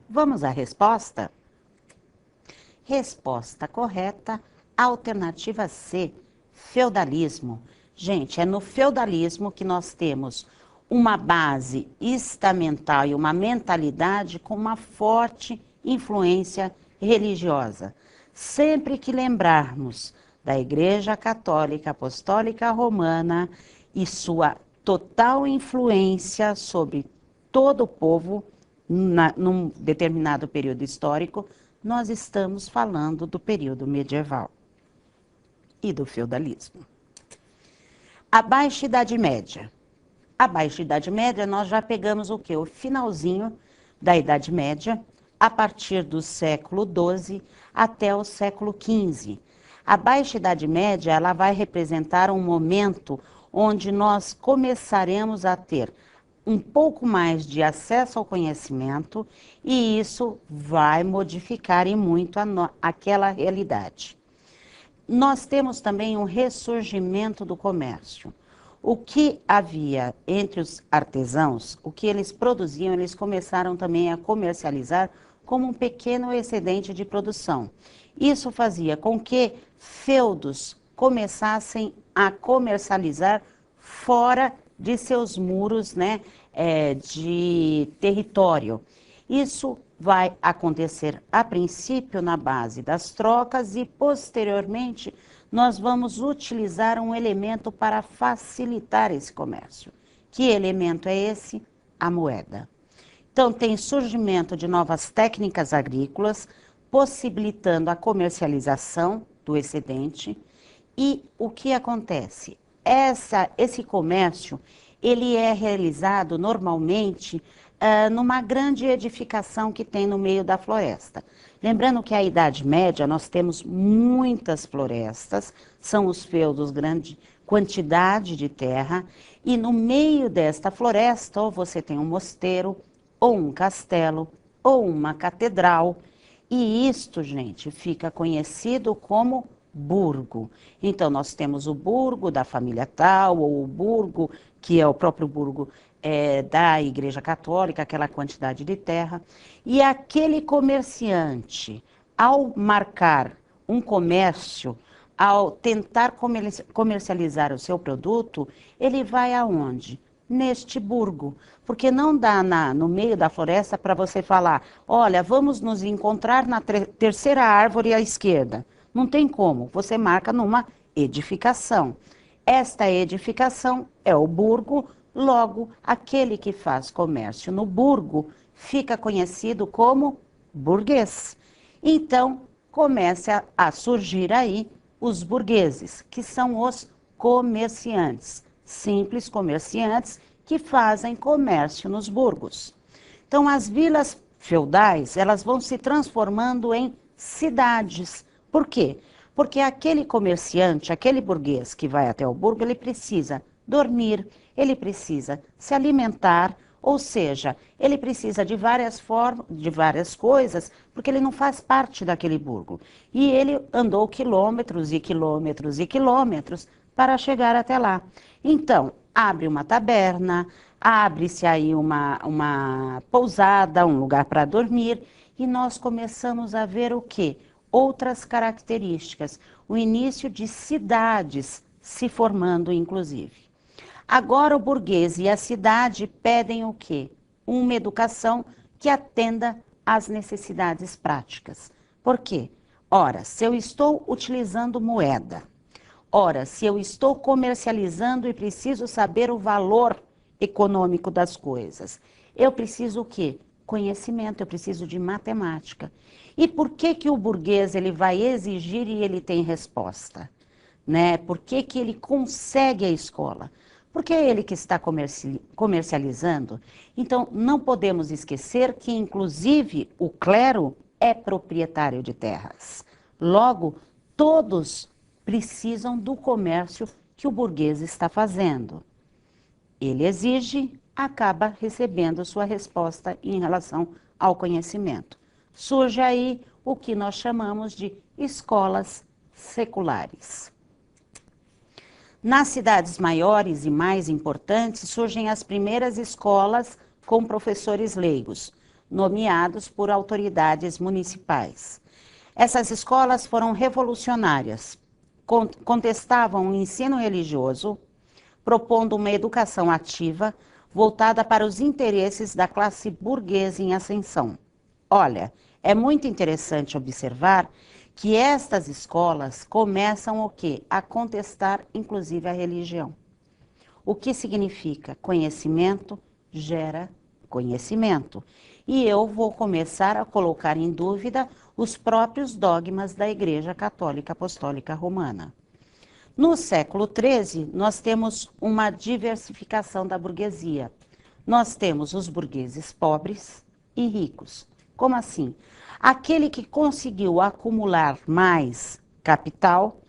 Vamos à resposta? Resposta correta, alternativa C, feudalismo. Gente, é no feudalismo que nós temos uma base estamental e uma mentalidade com uma forte influência religiosa. Sempre que lembrarmos da Igreja Católica Apostólica Romana e sua total influência sobre todo o povo num determinado período histórico, nós estamos falando do período medieval e do feudalismo. A Baixa Idade Média. A Baixa Idade Média, nós já pegamos o quê? O finalzinho da Idade Média, a partir do século XII até o século XV. A Baixa Idade Média, ela vai representar um momento onde nós começaremos a ter um pouco mais de acesso ao conhecimento e isso vai modificar e muito aquela realidade. Nós temos também um ressurgimento do comércio. O que havia entre os artesãos, o que eles produziam, eles começaram também a comercializar como um pequeno excedente de produção. Isso fazia com que feudos começassem a comercializar fora de seus muros, né, de território. Isso vai acontecer a princípio na base das trocas e posteriormente nós vamos utilizar um elemento para facilitar esse comércio. Que elemento é esse? A moeda. Então tem surgimento de novas técnicas agrícolas, possibilitando a comercialização do excedente. E o que acontece? Esse comércio, ele é realizado normalmente numa grande edificação que tem no meio da floresta. Lembrando que a Idade Média nós temos muitas florestas, são os feudos, grande quantidade de terra, e no meio desta floresta ou você tem um mosteiro, ou um castelo, ou uma catedral, e isto, gente, fica conhecido como burgo. Então, nós temos o burgo da família tal, ou o burgo, que é o próprio burgo da Igreja Católica, aquela quantidade de terra. E aquele comerciante, ao marcar um comércio, ao tentar comercializar o seu produto, ele vai aonde? Neste burgo. Porque não dá no meio da floresta para você falar, olha, vamos nos encontrar na terceira árvore à esquerda. Não tem como, você marca numa edificação. Esta edificação é o burgo, logo, aquele que faz comércio no burgo fica conhecido como burguês. Então, começa a surgir aí os burgueses, que são os comerciantes, simples comerciantes que fazem comércio nos burgos. Então, as vilas feudais, elas vão se transformando em cidades. Por quê? Porque aquele comerciante, aquele burguês que vai até o burgo, ele precisa dormir, ele precisa se alimentar, ou seja, ele precisa de várias formas, de várias coisas, porque ele não faz parte daquele burgo. E ele andou quilômetros e quilômetros e quilômetros para chegar até lá. Então, abre uma taberna, abre-se aí uma pousada, um lugar para dormir, e nós começamos a ver o quê? Outras características, o início de cidades se formando, inclusive. Agora o burguês e a cidade pedem o quê? Uma educação que atenda às necessidades práticas. Por quê? Ora, se eu estou utilizando moeda, ora, se eu estou comercializando e preciso saber o valor econômico das coisas, eu preciso o quê? Conhecimento, eu preciso de matemática. E por que que o burguês ele vai exigir e ele tem resposta? Né? Por que que ele consegue a escola? Porque é ele que está comercializando. Então, não podemos esquecer que, inclusive, o clero é proprietário de terras. Logo, todos precisam do comércio que o burguês está fazendo. Ele exige, acaba recebendo sua resposta em relação ao conhecimento. Surge aí o que nós chamamos de escolas seculares. Nas cidades maiores e mais importantes, surgem as primeiras escolas com professores leigos. nomeados por autoridades municipais. Essas escolas foram revolucionárias, contestavam o ensino religioso, propondo uma educação ativa voltada para os interesses da classe burguesa em ascensão. Olha, é muito interessante observar que estas escolas começam o quê? A contestar, inclusive, a religião. O que significa? Conhecimento gera conhecimento. E eu vou começar a colocar em dúvida os próprios dogmas da Igreja Católica Apostólica Romana. No século XIII, nós temos uma diversificação da burguesia. Nós temos os burgueses pobres e ricos. Como assim? Aquele que conseguiu acumular mais capital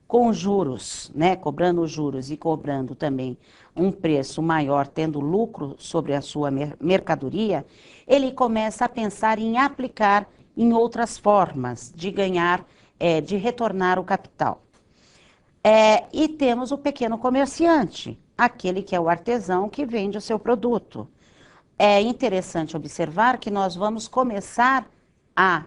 com juros, né, cobrando juros e cobrando também um preço maior, tendo lucro sobre a sua mercadoria, ele começa a pensar em aplicar em outras formas de ganhar, de retornar o capital. E temos o pequeno comerciante, aquele que é o artesão que vende o seu produto. É interessante observar que nós vamos começar a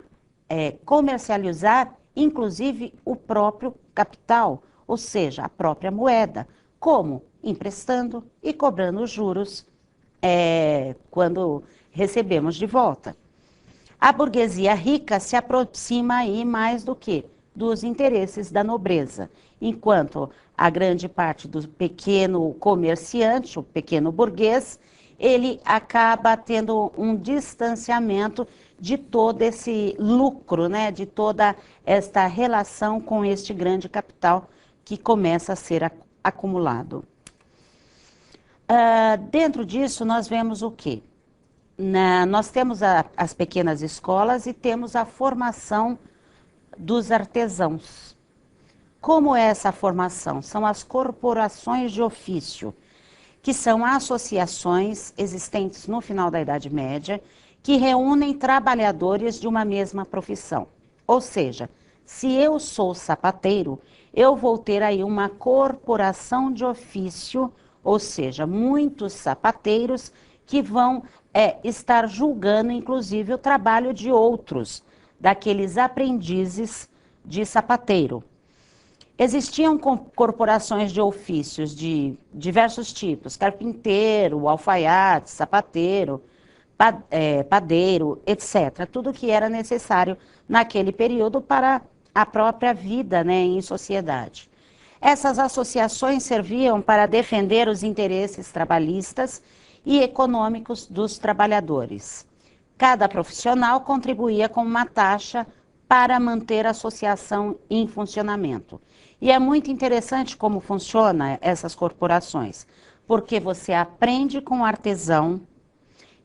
comercializar, inclusive, o próprio capital, ou seja, a própria moeda. Como? Emprestando e cobrando juros quando recebemos de volta. A burguesia rica se aproxima aí mais do que dos interesses da nobreza, enquanto a grande parte do pequeno comerciante, o pequeno burguês, ele acaba tendo um distanciamento de todo esse lucro, né, de toda esta relação com este grande capital que começa a ser acumulado. Dentro disso, nós vemos o quê? Nós temos as pequenas escolas e temos a formação dos artesãos. Como é essa formação? São as corporações de ofício, que são associações existentes no final da Idade Média, que reúnem trabalhadores de uma mesma profissão. Ou seja, se eu sou sapateiro, eu vou ter aí uma corporação de ofício, ou seja, muitos sapateiros que vão estar julgando, inclusive, o trabalho de outros, daqueles aprendizes de sapateiro. Existiam corporações de ofícios de diversos tipos, carpinteiro, alfaiate, sapateiro, padeiro, etc. Tudo que era necessário naquele período para a própria vida, né, em sociedade. Essas associações serviam para defender os interesses trabalhistas e econômicos dos trabalhadores. Cada profissional contribuía com uma taxa para manter a associação em funcionamento. E é muito interessante como funcionam essas corporações, porque você aprende com o artesão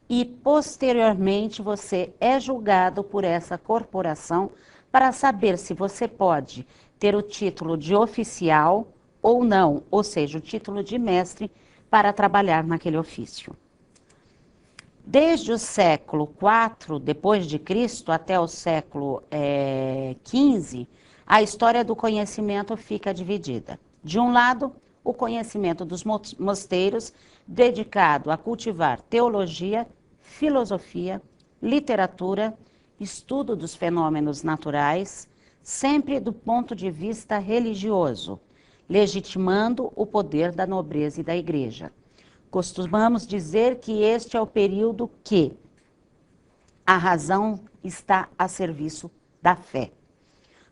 e, posteriormente, você é julgado por essa corporação para saber se você pode ter o título de oficial ou não, ou seja, o título de mestre para trabalhar naquele ofício. Desde o século IV depois de Cristo até o século XV, a história do conhecimento fica dividida. De um lado, o conhecimento dos mosteiros, dedicado a cultivar teologia, filosofia, literatura, estudo dos fenômenos naturais, sempre do ponto de vista religioso, legitimando o poder da nobreza e da igreja. Costumamos dizer que este é o período que a razão está a serviço da fé.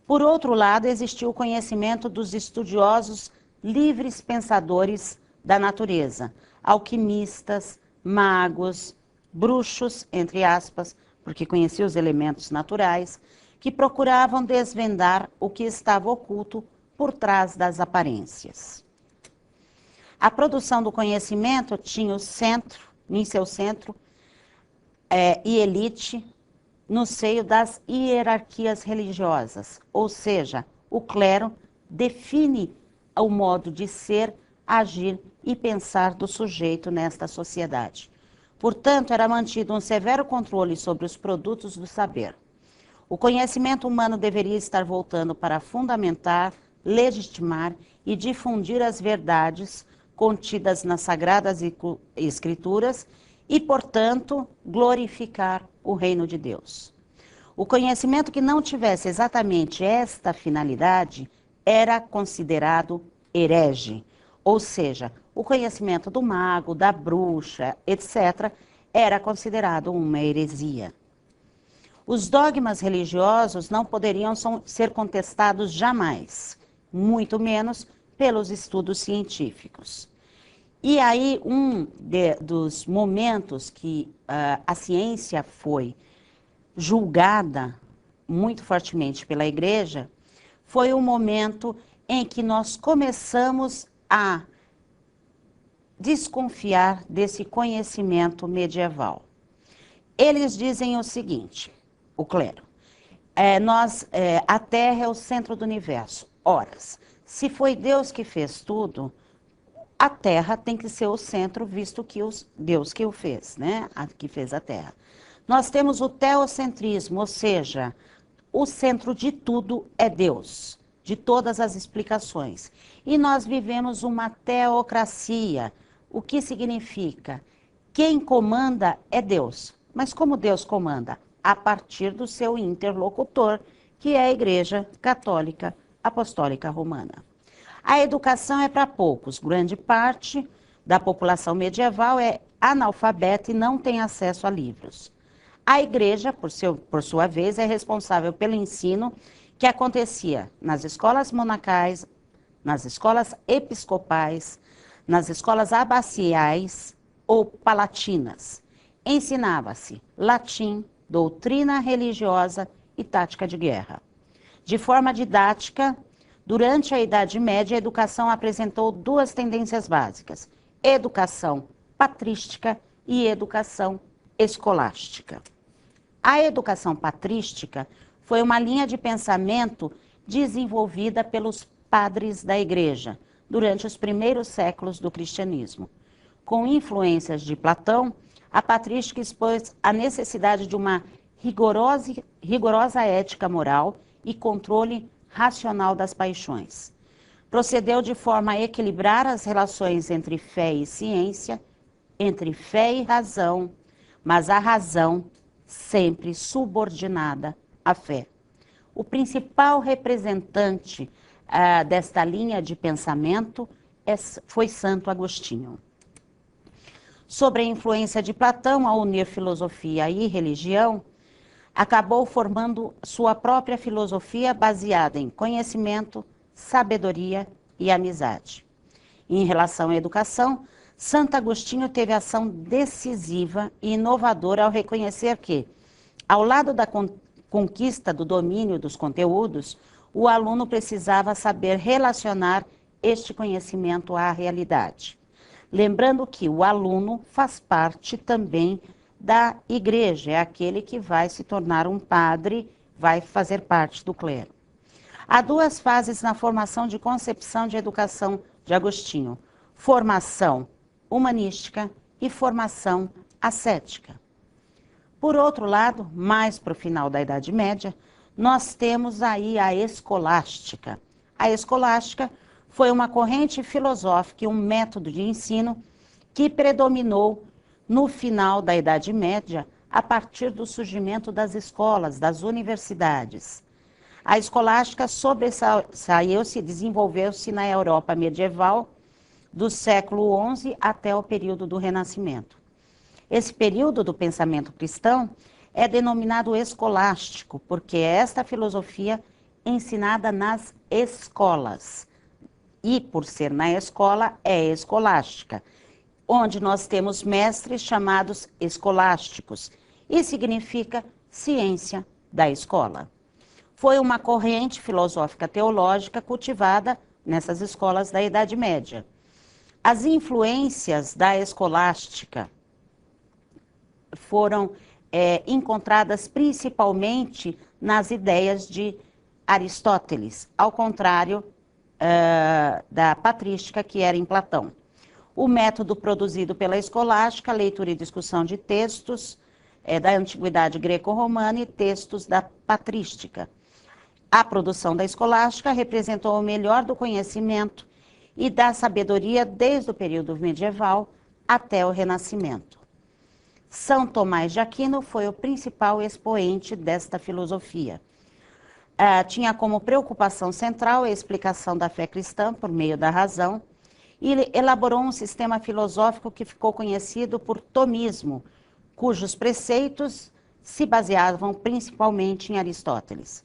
Por outro lado, existiu o conhecimento dos estudiosos livres pensadores da natureza, alquimistas, magos, bruxos, entre aspas, porque conheciam os elementos naturais, que procuravam desvendar o que estava oculto por trás das aparências. A produção do conhecimento tinha o centro, em seu centro, e elite no seio das hierarquias religiosas, ou seja, o clero define o modo de ser, agir e pensar do sujeito nesta sociedade. Portanto, era mantido um severo controle sobre os produtos do saber. O conhecimento humano deveria estar voltando para fundamentar, legitimar e difundir as verdades contidas nas Sagradas Escrituras e, portanto, glorificar o reino de Deus. O conhecimento que não tivesse exatamente esta finalidade era considerado herege, ou seja, o conhecimento do mago, da bruxa, etc., era considerado uma heresia. Os dogmas religiosos não poderiam ser contestados jamais, muito menos pelos estudos científicos. E aí, dos momentos que a ciência foi julgada muito fortemente pela igreja, foi o momento em que nós começamos a desconfiar desse conhecimento medieval. Eles dizem o seguinte, o clero, a Terra é o centro do universo. Ora, se foi Deus que fez tudo, a Terra tem que ser o centro, visto que Deus que o fez, né? Que fez a Terra. Nós temos o teocentrismo, ou seja, o centro de tudo é Deus, de todas as explicações. E nós vivemos uma teocracia, o que significa? Quem comanda é Deus. Mas como Deus comanda? A partir do seu interlocutor, que é a Igreja Católica Apostólica Romana. A educação é para poucos, grande parte da população medieval é analfabeta e não tem acesso a livros. A igreja, por sua vez, é responsável pelo ensino que acontecia nas escolas monacais, nas escolas episcopais, nas escolas abaciais ou palatinas. Ensinava-se latim, doutrina religiosa e tática de guerra. De forma didática, durante a Idade Média, a educação apresentou duas tendências básicas: educação patrística e educação escolástica. A educação patrística foi uma linha de pensamento desenvolvida pelos padres da Igreja durante os primeiros séculos do cristianismo. Com influências de Platão, a patrística expôs a necessidade de uma rigorosa ética moral e controle racional das paixões. Procedeu de forma a equilibrar as relações entre fé e ciência, entre fé e razão, mas a razão sempre subordinada à fé. O principal representante desta linha de pensamento foi Santo Agostinho. Sob a influência de Platão, ao unir filosofia e religião, acabou formando sua própria filosofia baseada em conhecimento, sabedoria e amizade. Em relação à educação, Santo Agostinho teve ação decisiva e inovadora ao reconhecer que, ao lado da conquista do domínio dos conteúdos, o aluno precisava saber relacionar este conhecimento à realidade. Lembrando que o aluno faz parte também da igreja, é aquele que vai se tornar um padre, vai fazer parte do clero. Há duas fases na formação de concepção de educação de Agostinho: formação humanística e formação ascética. Por outro lado, mais para o final da Idade Média, nós temos aí a escolástica. A escolástica foi uma corrente filosófica e um método de ensino que predominou no final da Idade Média, a partir do surgimento das escolas, das universidades. A escolástica sobressaiu-se e desenvolveu-se na Europa medieval, do século XI até o período do Renascimento. Esse período do pensamento cristão é denominado escolástico, porque é esta filosofia ensinada nas escolas. E, por ser na escola, é escolástica, onde nós temos mestres chamados escolásticos, e significa ciência da escola. Foi uma corrente filosófica teológica cultivada nessas escolas da Idade Média. As influências da escolástica foram encontradas principalmente nas ideias de Aristóteles, ao contrário da patrística, que era em Platão. O método produzido pela escolástica, leitura e discussão de textos da antiguidade greco-romana e textos da patrística. A produção da escolástica representou o melhor do conhecimento e da sabedoria desde o período medieval até o Renascimento. São Tomás de Aquino foi o principal expoente desta filosofia. Tinha como preocupação central a explicação da fé cristã por meio da razão, e elaborou um sistema filosófico que ficou conhecido por tomismo, cujos preceitos se baseavam principalmente em Aristóteles.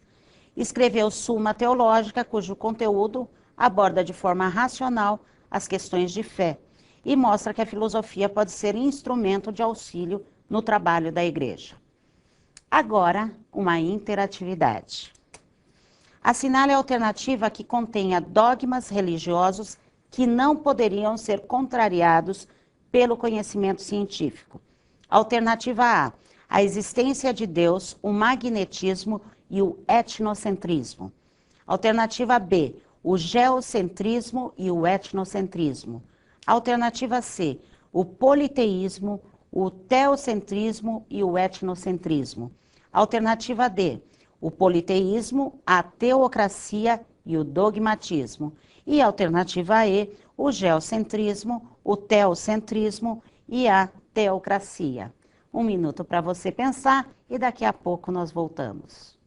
Escreveu Suma Teológica, cujo conteúdo aborda de forma racional as questões de fé e mostra que a filosofia pode ser instrumento de auxílio no trabalho da igreja. Agora, uma interatividade. Assinale a alternativa que contenha dogmas religiosos que não poderiam ser contrariados pelo conhecimento científico. Alternativa A existência de Deus, o magnetismo e o etnocentrismo. Alternativa B, o geocentrismo e o etnocentrismo. Alternativa C, o politeísmo, o teocentrismo e o etnocentrismo. Alternativa D, o politeísmo, a teocracia e o dogmatismo. E alternativa E, o geocentrismo, o teocentrismo e a teocracia. 1 minuto para você pensar e daqui a pouco nós voltamos.